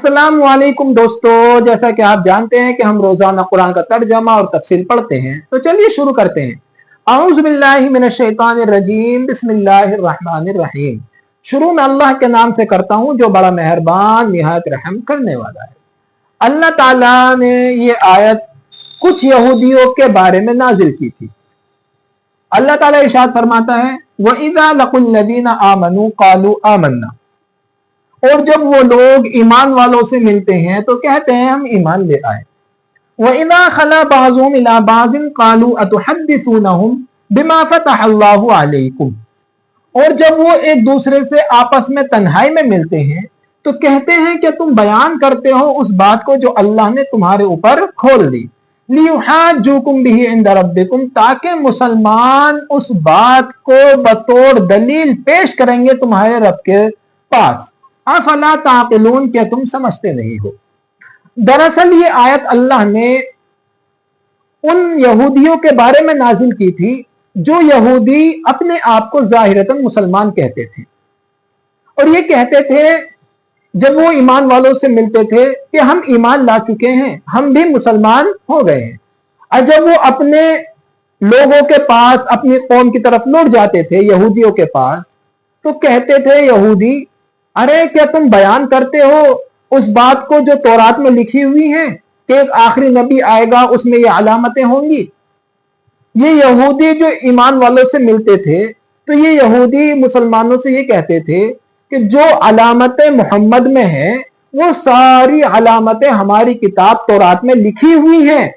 अस्सलाम वालेकुम दोस्तों, जैसा कि आप जानते हैं कि हम रोजाना कुरान का तर्जमा और तफसील पढ़ते हैं, तो चलिए शुरू करते हैं। औज़ु बिल्लाहि मिनश शैतानिर रजीम, बिस्मिल्लाहिर रहमानिर रहीम। शुरू में अल्लाह के नाम से करता हूं जो बड़ा मेहरबान निहायत रहम करने वाला है। अल्लाह ताला ने ये आयत कुछ यहूदियों के बारे में नाजिल की थी। अल्लाह ताला इरशाद फरमाता है, व इज़ा लक़ुल लज़ीना आमनू क़ालू आमन्ना, और जब वो लोग ईमान वालों से मिलते हैं तो कहते हैं हम ईमान ले आए। वइज़ा खला बाज़ुहुम इला बाज़िन क़ालू अतुहद्दिसूनहुम बिमा फ़तहल्लाहु अलैकुम, और जब वो एक दूसरे से आपस में तन्हाई में मिलते हैं तो कहते हैं कि तुम बयान करते हो उस बात को जो अल्लाह ने तुम्हारे ऊपर खोल दी। लियुहाज्जुकुम बिही इंद रब्बिकुम, ताकि मुसलमान उस बात को बतौर दलील पेश करेंगे तुम्हारे रब के पास। अफला ताक़िलून, क्या तुम समझते नहीं हो। दरअसल ये आयत अल्लाह ने उन यहूदियों के बारे में नाजिल की थी जो यहूदी अपने आप को ज़ाहिरतन मुसलमान कहते थे, और ये कहते थे जब वो ईमान वालों से मिलते थे कि हम ईमान ला चुके हैं, हम भी मुसलमान हो गए हैं। और जब वो अपने लोगों के पास, अपनी कौम की तरफ लौट जाते थे, यहूदियों के पास, तो कहते थे यहूदी, अरे क्या तुम बयान करते हो उस बात को जो तौरात में लिखी हुई है कि एक आखिरी नबी आएगा, उसमें ये अलामतें होंगी। ये यहूदी जो ईमान वालों से मिलते थे तो ये यहूदी मुसलमानों से ये कहते थे कि जो अलामतें मोहम्मद में हैं वो सारी अलामतें हमारी किताब तौरात में लिखी हुई हैं।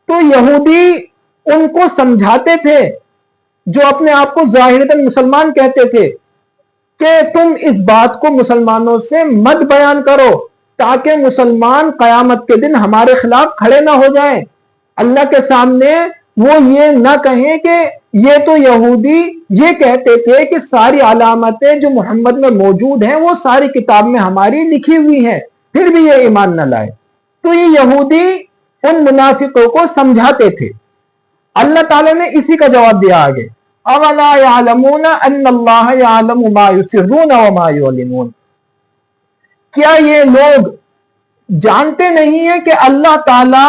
तो यहूदी उनको समझाते थे जो अपने आप को ज़ाहिरतन मुसलमान कहते थे कि तुम इस बात को मुसलमानों से मत बयान करो ताकि मुसलमान क़यामत के दिन हमारे खिलाफ खड़े ना हो जाएं। अल्लाह के सामने वो ये ना कहें कि ये तो यहूदी ये कहते थे कि सारी अलामतें जो मोहम्मद में मौजूद हैं वो सारी किताब में हमारी लिखी हुई हैं, फिर भी ये ईमान न लाए। तो ये यहूदी उन मुनाफिकों को समझाते थे। अल्लाह ताला ने इसी का जवाब दिया आगे, अवला यअलमूना अन्नल्लाह यअलमु मा युसिर्रून व मा युलिनून, क्या ये लोग जानते नहीं है कि अल्लाह ताला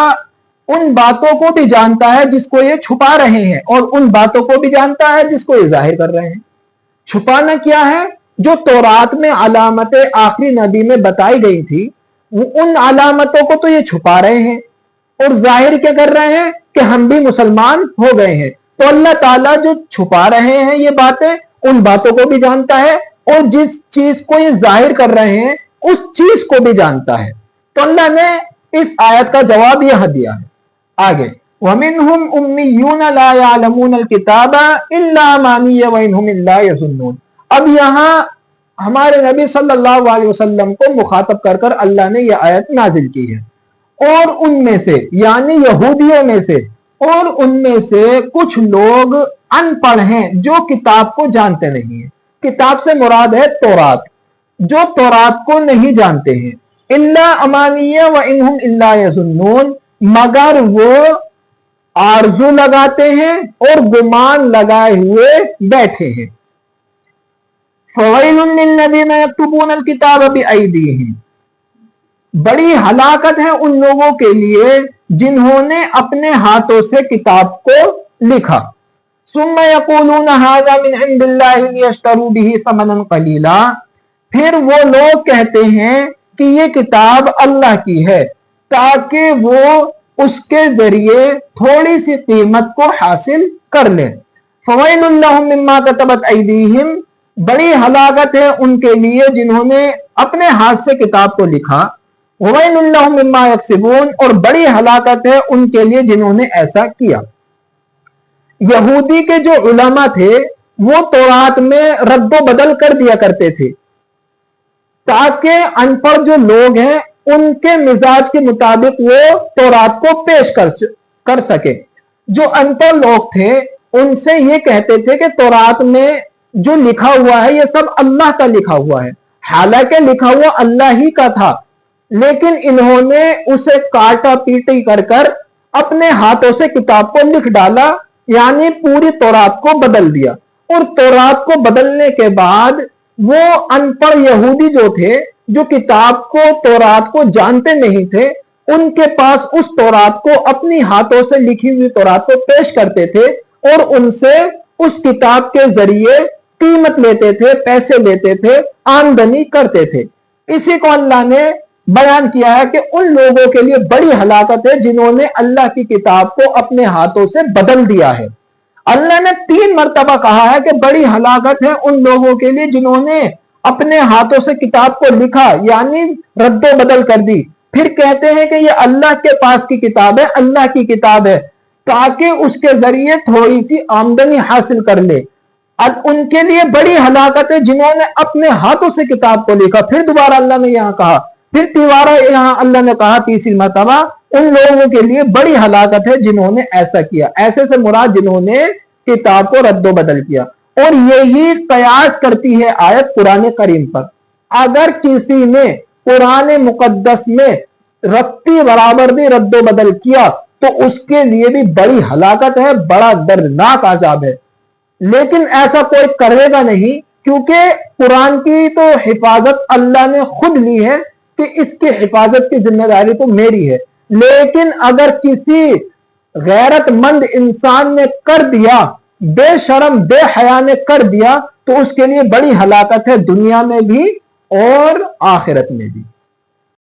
उन बातों को भी जानता है जिसको ये छुपा रहे हैं, और उन बातों को भी जानता है जिसको ये जाहिर कर रहे हैं। छुपाना क्या है? जो तौरात में अलामतें आखिरी नबी में बताई गई थी वो उन अलामतों को तो ये छुपा रहे हैं, और जाहिर क्या कर रहे हैं कि हम भी मुसलमान हो गए हैं। तो अल्लाह ताला जो छुपा रहे हैं ये बातें, उन बातों को भी जानता है, और जिस चीज को ये जाहिर कर रहे हैं उस चीज को भी जानता है। तो अल्लाह ने इस आयत का जवाब यह दिया है आगे, वमिनहुम उम्मियून ला यअलमूनल किताबा इल्ला अमानिय व इनहुम इल्ला यज़ुन्नून। अब यहाँ हमारे नबी सल्लल्लाहु अलैहि वसल्लम को मुखातब कर कर अल्लाह ने यह आयत नाजिल की है, और उनमें से यानी यहूदियों में से और उनमें से कुछ लोग अनपढ़ हैं जो किताब को जानते नहीं है। किताब से मुराद है तौरात, जो तौरात को नहीं जानते हैं। इल्ला अमानिया व इनहुम इल्ला यज़ुन्नून, मगर वो आरजू लगाते हैं और गुमान लगाए हुए बैठे हैं। फ़वैलुन लिल्लज़ीना यक्तुबूनल किताब बिअयदीहिम, बड़ी हलाकत है उन लोगों के लिए जिन्होंने अपने हाथों से किताब को लिखा। सुम्मा यक़ूलूना हाज़ा मिन इंदिल्लाहि लियश्तरू बिही समनन क़लीला, फिर वो लोग कहते हैं कि ये किताब अल्लाह की है ताकि वो उसके जरिए थोड़ी सी कीमत को हासिल कर लें। फ़वैलुन लहुम मिम्मा कतबत अयदीहिम, बड़ी हलाकत है उनके लिए जिन्होंने अपने हाथ से किताब को लिखा। ववैलुन लहुम मिम्मा यक्सिबून, और बड़ी हलाकत है उनके लिए जिन्होंने ऐसा किया। यहूदी के जो उलमा थे वो तौरात में रद्दो बदल कर दिया करते थे ताकि अनपढ़ जो लोग हैं उनके मिजाज के मुताबिक वो तौरात को पेश कर सके। जो अनपढ़ लोग थे उनसे ये कहते थे कि तौरात में जो लिखा हुआ है ये सब अल्लाह का लिखा हुआ है, हालांकि लिखा हुआ अल्लाह ही का था, लेकिन इन्होंने उसे काटा पीटी कर कर अपने हाथों से किताब को लिख डाला, यानी पूरी तौरात को बदल दिया। और तौरात को बदलने के बाद वो अनपढ़ यहूदी जो थे جو کتاب کو تورات کو جانتے نہیں تھے ان کے پاس اس تورات کو اپنی ہاتھوں سے لکھی ہوئی تورات کو پیش کرتے تھے اور ان سے اس کتاب کے ذریعے قیمت لیتے تھے، پیسے لیتے تھے، آمدنی کرتے تھے۔ اسی کو اللہ نے بیان کیا ہے کہ ان لوگوں کے لیے بڑی ہلاکت ہے جنہوں نے اللہ کی کتاب کو اپنے ہاتھوں سے بدل دیا ہے۔ اللہ نے 3 مرتبہ کہا ہے کہ بڑی ہلاکت ہے ان لوگوں کے لیے جنہوں نے اپنے ہاتھوں سے کتاب کو لکھا، یعنی رد و بدل کر دی۔ پھر کہتے ہیں کہ یہ اللہ کے پاس کی کتاب ہے، اللہ کی کتاب ہے، تاکہ اس کے ذریعے تھوڑی سی آمدنی حاصل کر لے۔ اب ان کے لیے بڑی ہلاکت ہے جنہوں نے اپنے ہاتھوں سے کتاب کو لکھا۔ پھر دوبارہ اللہ نے یہاں کہا، پھر تیوارہ یہاں اللہ نے کہا تیسری مرتبہ، ان لوگوں کے لیے بڑی ہلاکت ہے جنہوں نے ایسا کیا۔ ایسے سے مراد جنہوں نے کتاب کو رد و بدل کیا۔ اور یہی قیاس کرتی ہے آیت قرآن کریم پر۔ اگر کسی نے قرآن مقدس میں رتی برابر بھی رد و بدل کیا تو اس کے لیے بھی بڑی ہلاکت ہے، بڑا دردناک عذاب ہے۔ لیکن ایسا کوئی کرے گا نہیں، کیونکہ قرآن کی تو حفاظت اللہ نے خود لی ہے کہ اس کی حفاظت کی ذمہ داری تو میری ہے۔ لیکن اگر کسی غیرت مند انسان نے کر دیا، بے شرم بے حیا نے کر دیا، تو اس کے لیے بڑی ہلاکت ہے دنیا میں بھی اور آخرت میں بھی۔